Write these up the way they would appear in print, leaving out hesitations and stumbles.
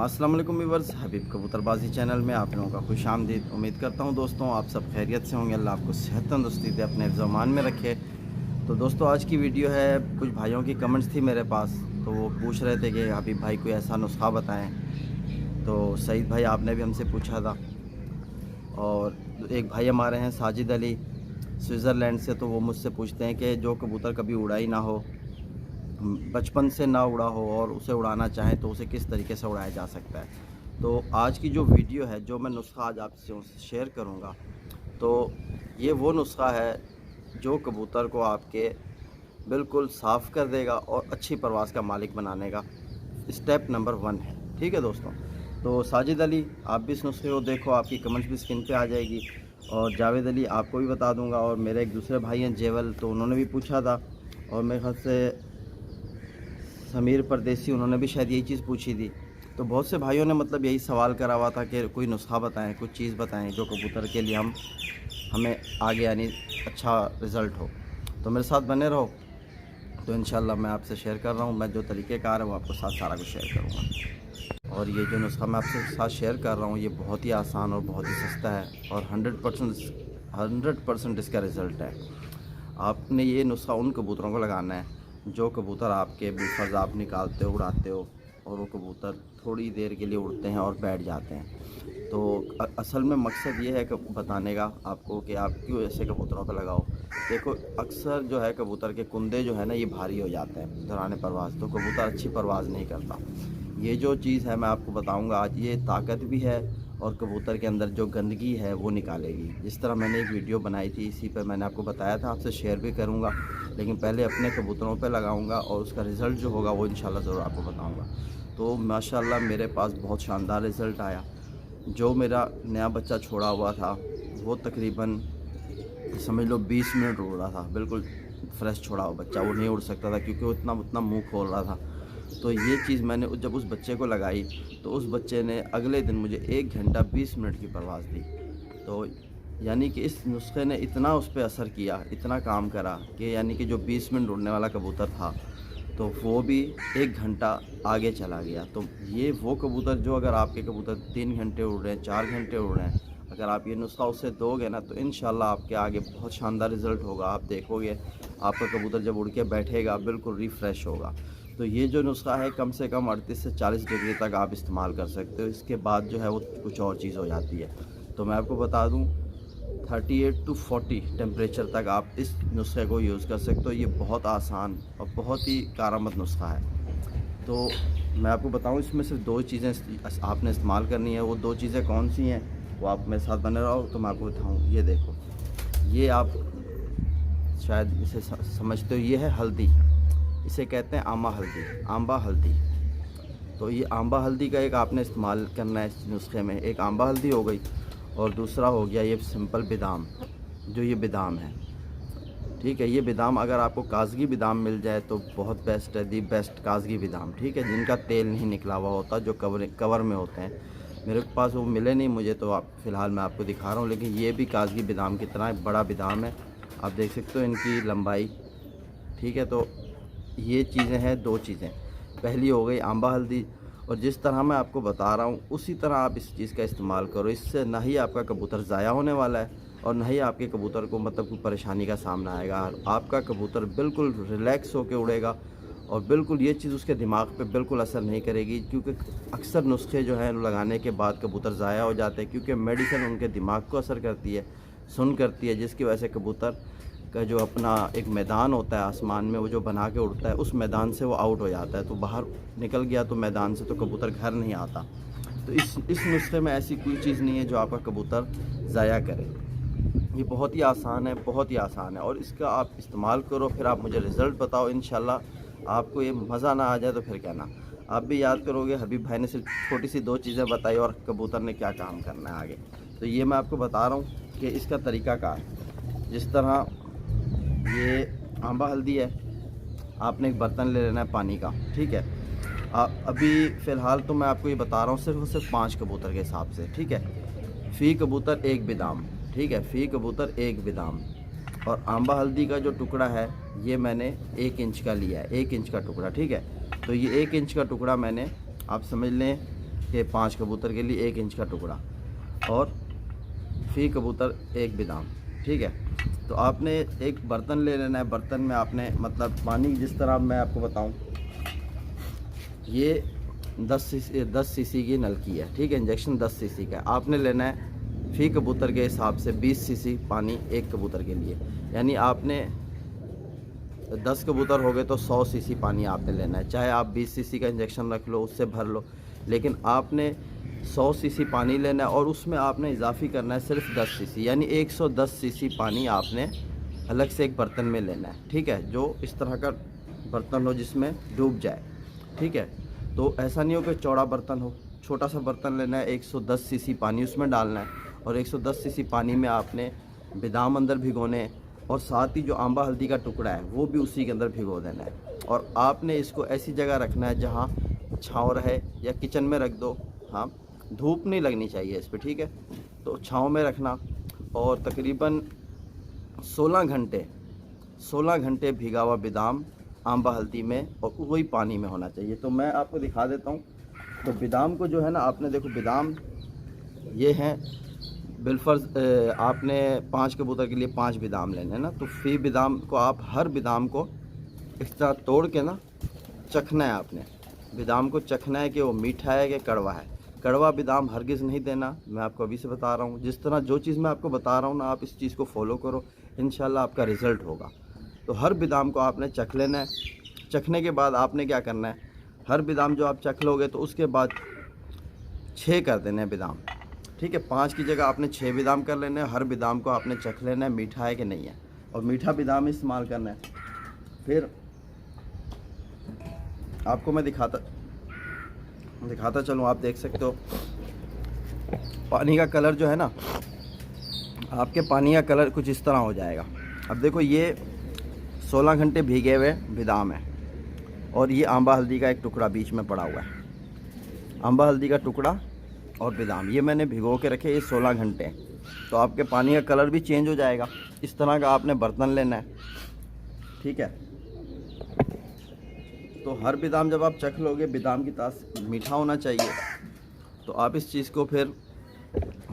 अस्सलाम वालेकुम व्यूअर्स, हबीब कबूतरबाजी चैनल में आप लोगों का खुश आमदीद। उम्मीद करता हूं दोस्तों आप सब खैरियत से होंगे। अल्लाह आपको सेहत तंदुरुस्ती दे, अपने ज़मान में रखे। तो दोस्तों आज की वीडियो है, कुछ भाइयों की कमेंट्स थी मेरे पास, तो वो पूछ रहे थे कि हबीब भाई कोई ऐसा नुस्खा बताएं। तो सईद भाई आपने भी हमसे पूछा था, और एक भाई हमारे हैं साजिद अली स्विट्ज़रलैंड से, तो वो मुझसे पूछते हैं कि जो कबूतर कभी उड़ा ही ना हो, बचपन से ना उड़ा हो और उसे उड़ाना चाहें तो उसे किस तरीके से उड़ाया जा सकता है। तो आज की जो वीडियो है, जो मैं नुस्खा आज आपसे शेयर करूंगा, तो ये वो नुस्खा है जो कबूतर को आपके बिल्कुल साफ़ कर देगा और अच्छी परवाज़ का मालिक बनाने का स्टेप नंबर 1 है। ठीक है दोस्तों, तो साजिद अली आप भी इस नुस्खे को देखो, आपकी कमेंट्स भी स्क्रीन पे आ जाएगी। और जावेद अली आपको भी बता दूंगा, और मेरे एक दूसरे भाई हैं जेवल, तो उन्होंने भी पूछा था, और मेरे ख्याल से समीर परदेसी, उन्होंने भी शायद यही चीज़ पूछी थी। तो बहुत से भाइयों ने मतलब यही सवाल करा हुआ था कि कोई नुस्खा बताएं, कुछ चीज़ बताएं जो कबूतर के लिए हमें आगे यानी अच्छा रिज़ल्ट हो। तो मेरे साथ बने रहो, तो इंशाल्लाह मैं आपसे शेयर कर रहा हूँ। मैं जो तरीक़ेकार है वो आपको साथ सारा कुछ शेयर करूँगा। और ये जो नुस्खा मैं आपसे साथ शेयर कर रहा हूँ, ये बहुत ही आसान और बहुत ही सस्ता है, और 100% इसका रिज़ल्ट है। आपने ये नुस्खा उन कबूतरों को लगाना है जो कबूतर आपके बिलफर्ज आप निकालते हो, उड़ाते हो, और वो कबूतर थोड़ी देर के लिए उड़ते हैं और बैठ जाते हैं। तो असल में मकसद ये है कि बताने का आपको कि आप क्यों ऐसे कबूतरों पर लगाओ। देखो अक्सर जो है कबूतर के कुंदे जो है ना, ये भारी हो जाते हैं दौरान परवाज़, तो कबूतर अच्छी परवाज़ नहीं करता। ये जो चीज़ है मैं आपको बताऊंगा आज, ये ताकत भी है और कबूतर के अंदर जो गंदगी है वो निकालेगी। जिस तरह मैंने एक वीडियो बनाई थी, इसी पर मैंने आपको बताया था, आपसे शेयर भी करूंगा, लेकिन पहले अपने कबूतरों पे लगाऊंगा और उसका रिज़ल्ट जो होगा वो इंशाल्लाह ज़रूर आपको बताऊंगा। तो माशाल्लाह मेरे पास बहुत शानदार रिज़ल्ट आया। जो मेरा नया बच्चा छोड़ा हुआ था वो तकरीबन समझ लो 20 मिनट उड़ रहा था, बिल्कुल फ्रेश छोड़ा हुआ बच्चा, वो नहीं उड़ सकता था क्योंकि वो उतना मुँह खोल रहा था। तो ये चीज़ मैंने जब उस बच्चे को लगाई, तो उस बच्चे ने अगले दिन मुझे 1 घंटा 20 मिनट की परवाज़ दी। तो यानी कि इस नुस्खे ने इतना उस पर असर किया, इतना काम करा कि यानी कि जो 20 मिनट उड़ने वाला कबूतर था, तो वो भी 1 घंटा आगे चला गया। तो ये वो कबूतर जो, अगर आपके कबूतर 3 घंटे उड़ रहे हैं, 4 घंटे उड़ रहे हैं, अगर आप ये नुस्खा उससे दोगे ना, तो इंशाल्लाह आपके आगे बहुत शानदार रिज़ल्ट होगा। आप देखोगे आपका कबूतर जब उड़ के बैठेगा बिल्कुल रिफ़्रेश होगा। तो ये जो नुस्खा है कम से कम 38 से 40 डिग्री तक आप इस्तेमाल कर सकते हो। इसके बाद जो है वो कुछ और चीज़ हो जाती है। तो मैं आपको बता दूं 38 टू 40 टेम्परेचर तक आप इस नुस्खे को यूज़ कर सकते हो। ये बहुत आसान और बहुत ही कारआमद नुस्खा है। तो मैं आपको बताऊं, इसमें सिर्फ 2 चीज़ें आपने इस्तेमाल करनी है। वो 2 चीज़ें कौन सी हैं वो आप मेरे साथ बने रहो, तो मैं आपको बताऊँ। ये देखो, ये आप शायद इसे समझते हो, ये है हल्दी, इसे कहते हैं आमा हल्दी, आंबा हल्दी। तो ये आंबा हल्दी का एक आपने इस्तेमाल करना है इस नुस्खे में। एक आंबा हल्दी हो गई, और दूसरा हो गया ये सिंपल बादाम, जो ये बादाम है। ठीक है, ये बादाम अगर आपको काजगी बादाम मिल जाए तो बहुत बेस्ट है, दी बेस्ट काजगी बादाम। ठीक है, जिनका तेल नहीं निकला हुआ होता, जो कवर में होते हैं। मेरे पास वो मिले नहीं मुझे, तो आप फ़िलहाल मैं आपको दिखा रहा हूँ। लेकिन ये भी काजगी बादाम की तरह बड़ा बादाम है, आप देख सकते हो इनकी लंबाई। ठीक है, तो ये चीज़ें हैं 2 चीज़ें। पहली हो गई आंबा हल्दी, और जिस तरह मैं आपको बता रहा हूँ उसी तरह आप इस चीज़ का इस्तेमाल करो। इससे ना ही आपका कबूतर ज़ाया होने वाला है, और ना ही आपके कबूतर को मतलब कोई परेशानी का सामना आएगा। आपका कबूतर बिल्कुल रिलैक्स होकर उड़ेगा, और बिल्कुल ये चीज़ उसके दिमाग पे बिल्कुल असर नहीं करेगी। क्योंकि अक्सर नुस्खे जो हैं लगाने के बाद कबूतर ज़ाया हो जाते हैं, क्योंकि मेडिसिन उनके दिमाग को असर करती है, सुन करती है, जिसकी वजह से कबूतर का जो अपना एक मैदान होता है आसमान में, वो जो बना के उड़ता है, उस मैदान से वो आउट हो जाता है। तो बाहर निकल गया तो मैदान से, तो कबूतर घर नहीं आता। तो इस नुस्खे में ऐसी कोई चीज़ नहीं है जो आपका कबूतर ज़ाया करे। ये बहुत ही आसान है, बहुत ही आसान है, और इसका आप इस्तेमाल करो, फिर आप मुझे रिज़ल्ट बताओ। इंशाल्लाह आपको ये मज़ा ना आ जाए तो फिर कहना। आप भी याद करोगे हबीब भाई ने सिर्फ छोटी सी 2 चीज़ें बताई और कबूतर ने क्या काम करना है आगे। तो ये मैं आपको बता रहा हूँ कि इसका तरीक़ाकार, जिस तरह ये आंबा हल्दी है, आपने एक बर्तन ले लेना है पानी का। ठीक है, अभी फ़िलहाल तो मैं आपको ये बता रहा हूँ सिर्फ और सिर्फ 5 कबूतर के हिसाब से। ठीक है, फ़ी कबूतर 1 बादाम। ठीक है, फ़ी कबूतर 1 बादाम। और आंबा हल्दी का जो टुकड़ा है ये मैंने 1 इंच का लिया है, 1 इंच का टुकड़ा। ठीक है, तो ये 1 इंच का टुकड़ा मैंने, आप समझ लें के 5 कबूतर के लिए 1 इंच का टुकड़ा और फी कबूतर 1 बिदाम। ठीक है, तो आपने एक बर्तन ले लेना है। बर्तन में आपने मतलब पानी जिस तरह मैं आपको बताऊं, ये 10 सीसी की नलकी है। ठीक है, इंजेक्शन 10 सीसी का है। आपने लेना है फी कबूतर के हिसाब से 20 सीसी पानी 1 कबूतर के लिए, यानी आपने 10 कबूतर हो गए तो 100 सीसी पानी आपने लेना है। चाहे आप 20 सीसी का इंजेक्शन रख लो, उससे भर लो, लेकिन आपने 100 सीसी पानी लेना है और उसमें आपने इजाफी करना है सिर्फ 10 सीसी, यानी 110 सीसी पानी आपने अलग से एक बर्तन में लेना है। ठीक है, जो इस तरह का बर्तन हो जिसमें डूब जाए। ठीक है, तो ऐसा नहीं हो कि चौड़ा बर्तन हो, छोटा सा बर्तन लेना है, 110 सीसी पानी उसमें डालना है और 110 सीसी पानी में आपने बादाम अंदर भिगोने और साथ ही जो आंबा हल्दी का टुकड़ा है वो भी उसी के अंदर भिगो देना है। और आपने इसको ऐसी जगह रखना है जहाँ छाँव रहे, या किचन में रख दो। हाँ, धूप नहीं लगनी चाहिए इस पर। ठीक है, तो छाँव में रखना और तकरीबन 16 घंटे भिगा हुआ बादाम आंबा हल्दी में और वही पानी में होना चाहिए। तो मैं आपको दिखा देता हूँ। तो बादाम को जो है ना, आपने देखो बादाम ये हैं बिलफर्ज, आपने 5 कबूतर के लिए 5 बादाम लेने हैं ना, तो फी बादाम को आप हर बादाम को इस तरह तोड़ के ना चखना है। आपने बादाम को चखना है कि वो मीठा है कि कड़वा है। कड़वा बादाम हरगिज़ नहीं देना, मैं आपको अभी से बता रहा हूँ। जिस तरह जो चीज़ मैं आपको बता रहा हूँ ना, आप इस चीज़ को फॉलो करो, इंशाल्लाह आपका रिज़ल्ट होगा। तो हर बादाम को आपने चख लेना है। चखने के बाद आपने क्या करना है, हर बादाम जो आप चख लोगे तो उसके बाद 6 कर देने हैं बादाम। ठीक है, 5 की जगह आपने 6 बादाम कर लेने हैं। हर बादाम को आपने चख लेना है मीठा है कि नहीं है, और मीठा बादाम इस्तेमाल करना है। फिर आपको मैं दिखाता चलूँ। आप देख सकते हो पानी का कलर जो है ना, आपके पानी का कलर कुछ इस तरह हो जाएगा। अब देखो, ये 16 घंटे भीगे हुए बादाम है और ये आंबा हल्दी का एक टुकड़ा बीच में पड़ा हुआ है। आंबा हल्दी का टुकड़ा और बादाम ये मैंने भिगो के रखे, ये 16 घंटे। तो आपके पानी का कलर भी चेंज हो जाएगा। इस तरह का आपने बर्तन लेना है। ठीक है, तो हर बादाम जब आप चख लोगे, बादाम की तास मीठा होना चाहिए। तो आप इस चीज़ को फिर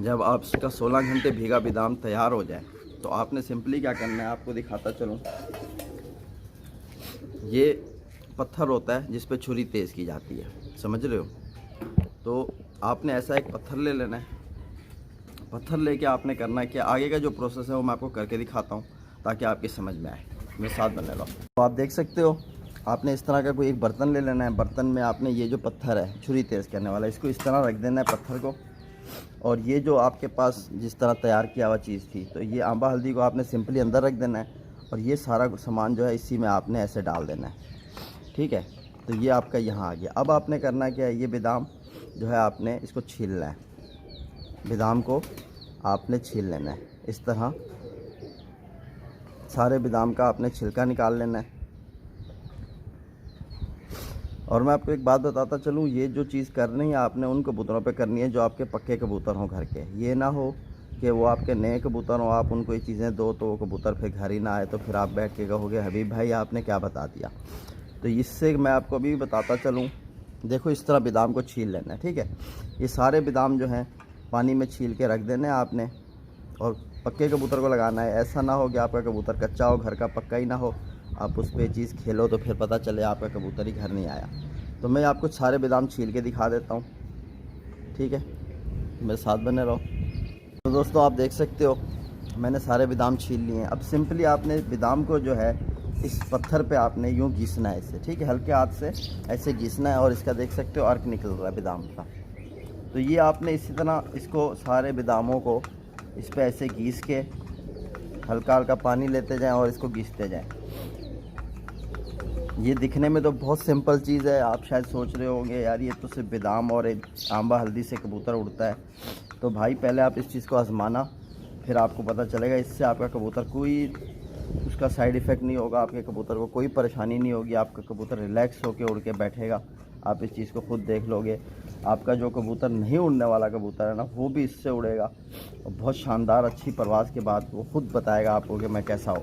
जब आपका 16 घंटे भीगा बादाम तैयार हो जाए, तो आपने सिंपली क्या करना है, आपको दिखाता चलूँ। ये पत्थर होता है जिस पे छुरी तेज़ की जाती है, समझ रहे हो। तो आपने ऐसा एक पत्थर ले लेना है। पत्थर लेके आपने करना है कि आगे का जो प्रोसेस है वो मैं आपको करके दिखाता हूँ ताकि आपकी समझ में आए, मेरे साथ बने रहो। तो आप देख सकते हो, आपने इस तरह का कोई एक बर्तन ले लेना है। बर्तन में आपने ये जो पत्थर है छुरी तेज़ करने वाला, इसको इस तरह रख देना है पत्थर को। और ये जो आपके पास जिस तरह तैयार किया हुआ चीज़ थी, तो ये आंबा हल्दी को आपने सिंपली अंदर रख देना है और ये सारा सामान जो है इसी में आपने ऐसे डाल देना है। ठीक है, तो ये आपका यहाँ आ गया। अब आपने करना क्या है, ये बादाम जो है आपने इसको छीलना है। बादाम को आपने छील लेना है इस तरह, सारे बादाम का आपने छिलका निकाल लेना है। और मैं आपको एक बात बताता चलूँ, ये जो चीज़ करनी है आपने उन कबूतरों पे करनी है जो आपके पक्के कबूतर हों घर के। ये ना हो कि वो आपके नए कबूतर हों, आप उनको ये चीज़ें दो तो वो कबूतर फिर घर ही ना आए, तो फिर आप बैठ के कहोगे हबीब भाई आपने क्या बता दिया। तो इससे मैं आपको अभी बताता चलूँ। देखो, इस तरह बादाम को छील लेना है। ठीक है, ये सारे बादाम जो हैं पानी में छील के रख देने हैं आपने, और पक्के कबूतर को लगाना है। ऐसा ना हो कि आपका कबूतर कच्चा हो, घर का पक्का ही ना हो, आप उस पर चीज़ खेलो तो फिर पता चले आपका कबूतर ही घर नहीं आया। तो मैं आपको सारे बादाम छील के दिखा देता हूँ। ठीक है, मेरे साथ बने रहो। तो दोस्तों आप देख सकते हो मैंने सारे बादाम छील लिए हैं। अब सिंपली आपने बादाम को जो है इस पत्थर पे आपने यूँ घिसना है इससे। ठीक है, हल्के हाथ से ऐसे घिसना है और इसका देख सकते हो अर्क निकल रहा है बादाम का। तो ये आपने इसी तरह इसको सारे बादामों को इस पर ऐसे घिस के हल्का हल्का पानी लेते जाएं और इसको घिसते जाएं। ये दिखने में तो बहुत सिंपल चीज़ है, आप शायद सोच रहे होंगे यार ये तो सिर्फ बादाम और आंबा हल्दी से कबूतर उड़ता है। तो भाई पहले आप इस चीज़ को आजमाना, फिर आपको पता चलेगा। इससे आपका कबूतर कोई उसका साइड इफ़ेक्ट नहीं होगा, आपके कबूतर को कोई परेशानी नहीं होगी, आपका कबूतर रिलैक्स होकर उड़ के बैठेगा। आप इस चीज़ को खुद देख लोगे, आपका जो कबूतर नहीं उड़ने वाला कबूतर है ना, वो भी इससे उड़ेगा और बहुत शानदार अच्छी परवाज़ के बाद वो खुद बताएगा आपको कि मैं कैसा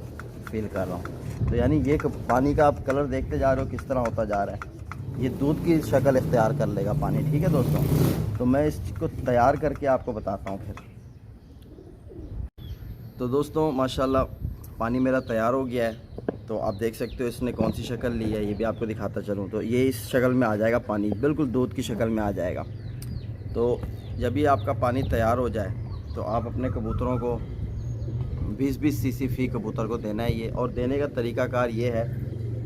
फील कर रहा हूँ। तो यानी ये पानी का आप कलर देखते जा रहे हो किस तरह होता जा रहा है। ये दूध की शक्ल इख्तियार कर लेगा पानी। ठीक है दोस्तों, तो मैं इसको तैयार करके आपको बताता हूँ फिर। तो दोस्तों माशाल्लाह पानी मेरा तैयार हो गया है। तो आप देख सकते हो इसने कौन सी शक्ल ली है, ये भी आपको दिखाता चलूँ। तो ये इस शक्ल में आ जाएगा पानी, बिल्कुल दूध की शक्ल में आ जाएगा। तो जब भी आपका पानी तैयार हो जाए तो आप अपने कबूतरों को 20-20 सीसी फ़ी कबूतर को देना है ये। और देने का तरीक़ाकार ये है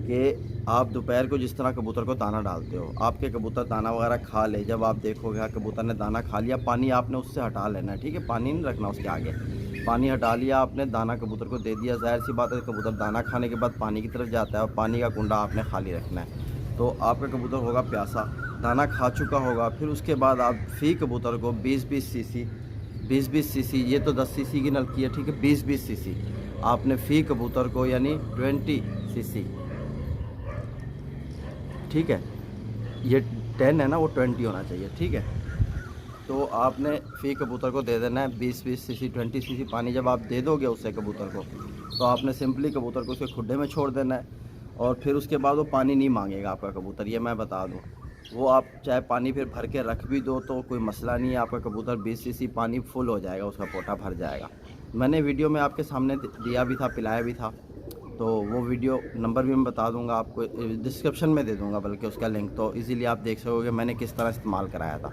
कि आप दोपहर को जिस तरह कबूतर को दाना डालते हो, आपके कबूतर दाना वगैरह खा ले, जब आप देखोगे कबूतर ने दाना खा लिया, पानी आपने उससे हटा लेना है। ठीक है, पानी नहीं रखना उसके आगे, पानी हटा लिया आपने, दाना कबूतर को दे दिया। ज़ाहिर सी बात है कबूतर दाना खाने के बाद पानी की तरफ जाता है और पानी का कुंडा आपने खाली रखना है। तो आपका कबूतर होगा प्यासा, दाना खा चुका होगा, फिर उसके बाद आप फ़ी कबूतर को 20-20 सीसी, ये तो 10 सीसी की नलकी है। ठीक है, 20-20 सीसी आपने फ़ी कबूतर को, यानी 20 सीसी। ठीक है, ये 10 है ना, वो 20 होना चाहिए। ठीक है, तो आपने फ़ी कबूतर को दे देना है 20-20 सीसी, 20 सीसी पानी। जब आप दे दोगे उससे कबूतर को, तो आपने सिंपली कबूतर को उसके खुड्डे में छोड़ देना है। और फिर उसके बाद वो पानी नहीं मांगेगा आपका कबूतर, ये मैं बता दूँ। वो आप चाहे पानी फिर भर के रख भी दो तो कोई मसला नहीं है, आपका कबूतर 20 सीसी पानी फुल हो जाएगा, उसका पोटा भर जाएगा। मैंने वीडियो में आपके सामने दिया भी था, पिलाया भी था। तो वो वीडियो नंबर भी मैं बता दूंगा आपको, डिस्क्रिप्शन में दे दूंगा बल्कि उसका लिंक, तो इजीली आप देख सकोगे मैंने किस तरह इस्तेमाल कराया था।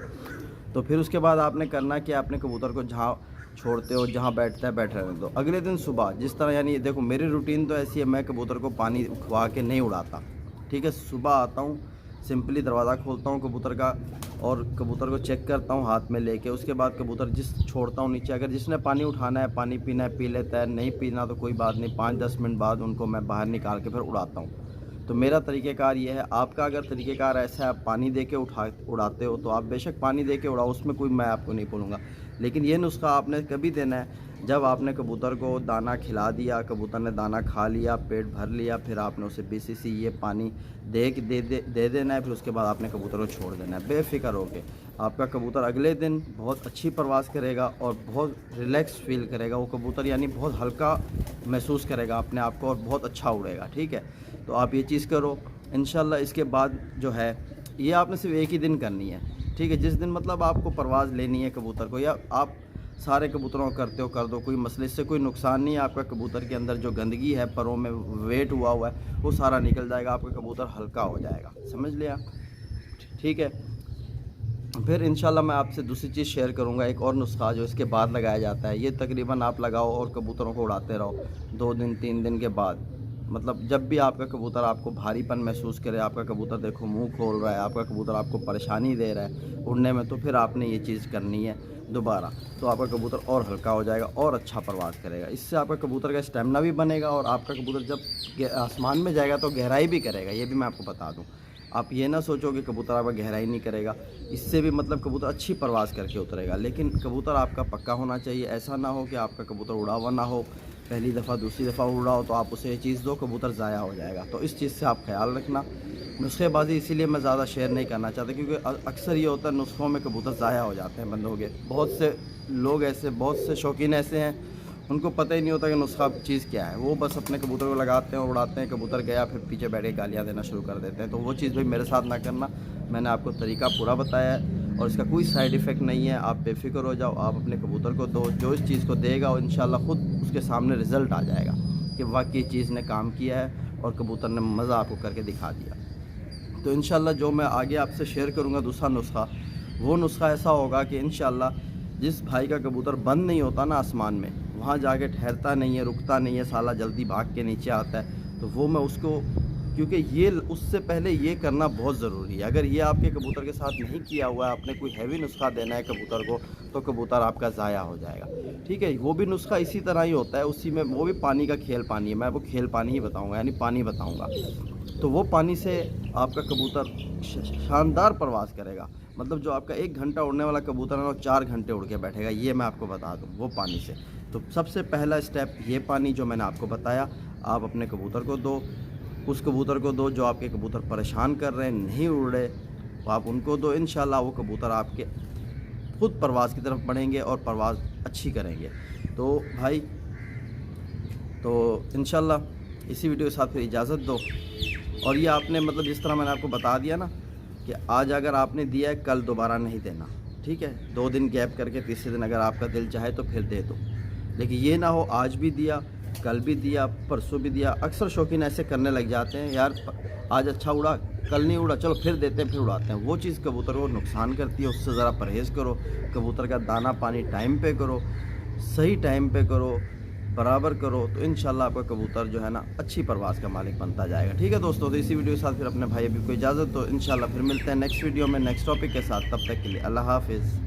तो फिर उसके बाद आपने करना कि आपने कबूतर को जहाँ छोड़ते हो, जहाँ बैठता है बैठ रहने दो। अगले दिन सुबह जिस तरह, यानी देखो मेरी रूटीन तो ऐसी है, मैं कबूतर को पानी खुआ के नहीं उड़ाता। ठीक है, सुबह आता हूँ, सिंपली दरवाज़ा खोलता हूँ कबूतर का और कबूतर को चेक करता हूँ हाथ में लेके। उसके बाद कबूतर जिस छोड़ता हूँ नीचे, अगर जिसने पानी उठाना है, पानी पीना है पी लेता है, नहीं पीना तो कोई बात नहीं, 5-10 मिनट बाद उनको मैं बाहर निकाल के फिर उड़ाता हूँ। तो मेरा तरीक़ेकार ये है। आपका अगर तरीक़ेकार ऐसा है आप पानी दे के उड़ाते हो तो आप बेशक पानी दे के उड़ाओ, उसमें कोई मैं आपको नहीं बोलूँगा। लेकिन ये नुस्खा आपने कभी देना है जब आपने कबूतर को दाना खिला दिया, कबूतर ने दाना खा लिया, पेट भर लिया, फिर आपने उसे 20 सीसी ये पानी दे देना है। फिर उसके बाद आपने कबूतर को छोड़ देना है बेफ़िक्र होके। आपका कबूतर अगले दिन बहुत अच्छी परवाज़ करेगा और बहुत रिलैक्स फील करेगा वो कबूतर, यानी बहुत हल्का महसूस करेगा अपने आप को और बहुत अच्छा उड़ेगा। ठीक है, तो आप ये चीज़ करो इंशाल्लाह। इसके बाद जो है ये आपने सिर्फ एक ही दिन करनी है। ठीक है, जिस दिन मतलब आपको परवाज़ लेनी है कबूतर को, या आप सारे कबूतरों को करते हो कर दो, कोई मसले से कोई नुकसान नहीं है। आपका कबूतर के अंदर जो गंदगी है, परों में वेट हुआ है, वो सारा निकल जाएगा, आपका कबूतर हल्का हो जाएगा। समझ लिया? ठीक है, फिर इंशाल्लाह मैं आपसे दूसरी चीज़ शेयर करूंगा, एक और नुस्खा जो इसके बाद लगाया जाता है। ये तकरीबन आप लगाओ और कबूतरों को उड़ाते रहो 2 दिन 3 दिन के बाद। मतलब जब भी आपका कबूतर आपको भारीपन महसूस करे, आपका कबूतर देखो मुंह खोल रहा है, आपका कबूतर आपको परेशानी दे रहा है उड़ने में, तो फिर आपने ये चीज़ करनी है दोबारा। तो आपका कबूतर और हल्का हो जाएगा और अच्छा परवाज़ करेगा। इससे आपका कबूतर का स्टेमिना भी बनेगा और आपका कबूतर जब आसमान में जाएगा तो गहराई भी करेगा। ये भी मैं आपको बता दूँ, आप ये ना सोचो कि कबूतर आपका गहराई नहीं करेगा, इससे भी मतलब कबूतर अच्छी परवाज़ करके उतरेगा। लेकिन कबूतर आपका पक्का होना चाहिए, ऐसा ना हो कि आपका कबूतर उड़ा हुआ ना हो, पहली दफ़ा दूसरी दफ़ा उड़ाओ तो आप उसे ये चीज़ दो, कबूतर ज़ाया हो जाएगा। तो इस चीज़ से आप ख्याल रखना। नुस्खेबाजी इसीलिए मैं ज़्यादा शेयर नहीं करना चाहता क्योंकि अक्सर ये होता है नुस्खों में कबूतर ज़ाया हो जाते हैं बंदों के। बहुत से लोग ऐसे, बहुत से शौकीन ऐसे हैं, उनको पता ही नहीं होता कि नुस्खा चीज़ क्या है। वो बस अपने कबूतर को लगाते हैं और उड़ाते हैं, कबूतर गया फिर पीछे बैठ के गालियाँ देना शुरू कर देते हैं। तो वो चीज़ भाई मेरे साथ ना करना। मैंने आपको तरीका पूरा बताया है और इसका कोई साइड इफ़ेक्ट नहीं है। आप बेफिक्र हो जाओ, आप अपने कबूतर को दो, जो इस चीज़ को देगा और इंशाल्लाह ख़ुद उसके सामने रिज़ल्ट आ जाएगा कि वाकई चीज़ ने काम किया है और कबूतर ने मज़ा आपको करके दिखा दिया। तो इंशाल्लाह जो मैं आगे आपसे शेयर करूँगा दूसरा नुस्खा, वो नुस्खा ऐसा होगा कि इंशाल्लाह जिस भाई का कबूतर बंद नहीं होता ना आसमान में, वहाँ जाके ठहरता नहीं है, रुकता नहीं है, साला जल्दी भाग के नीचे आता है, तो वो मैं उसको, क्योंकि ये उससे पहले ये करना बहुत ज़रूरी है। अगर ये आपके कबूतर के साथ नहीं किया हुआ है, आपने कोई हैवी नुस्खा देना है कबूतर को, तो कबूतर आपका ज़ाया हो जाएगा। ठीक है, वो भी नुस्खा इसी तरह ही होता है, उसी में वो भी पानी का खेल पानी है। मैं वो खेल पानी ही बताऊँगा, यानी पानी बताऊँगा। तो वो पानी से आपका कबूतर शानदार परवाज़ करेगा। मतलब जो आपका 1 घंटा उड़ने वाला कबूतर है वो 4 घंटे उड़ के बैठेगा, ये मैं आपको बता दूँ वो पानी से। तो सबसे पहला स्टेप ये पानी जो मैंने आपको बताया, आप अपने कबूतर को दो, उस कबूतर को दो जो आपके कबूतर परेशान कर रहे हैं, नहीं उड़ रहे, तो आप उनको दो। इंशाल्लाह वो कबूतर आपके खुद परवाज़ की तरफ बढ़ेंगे और परवाज़ अच्छी करेंगे। तो भाई, तो इंशाल्लाह इसी वीडियो के साथ फिर इजाज़त दो। और ये आपने मतलब जिस तरह मैंने आपको बता दिया ना, कि आज अगर आपने दिया है कल दोबारा नहीं देना, ठीक है। 2 दिन गैप करके तीसरे दिन अगर आपका दिल चाहे तो फिर दे दो, लेकिन ये ना हो आज भी दिया, कल भी दिया, परसों भी दिया। अक्सर शौकीन ऐसे करने लग जाते हैं, यार आज अच्छा उड़ा कल नहीं उड़ा, चलो फिर देते हैं, फिर उड़ाते हैं। वो चीज़ कबूतर को नुकसान करती है, उससे ज़रा परहेज़ करो। कबूतर का दाना पानी टाइम पे करो, सही टाइम पे करो, बराबर करो, तो इंशाल्लाह आपका कबूतर जो है ना अच्छी परवाज़ का मालिक बनता जाएगा। ठीक है दोस्तों, तो इसी वीडियो के साथ फिर अपने भाई अभी को इजाज़त दो। इंशाल्लाह फिर मिलते हैं नेक्स्ट वीडियो में नेक्स्ट टॉपिक के साथ। तब तक के लिए अल्लाह हाफिज़।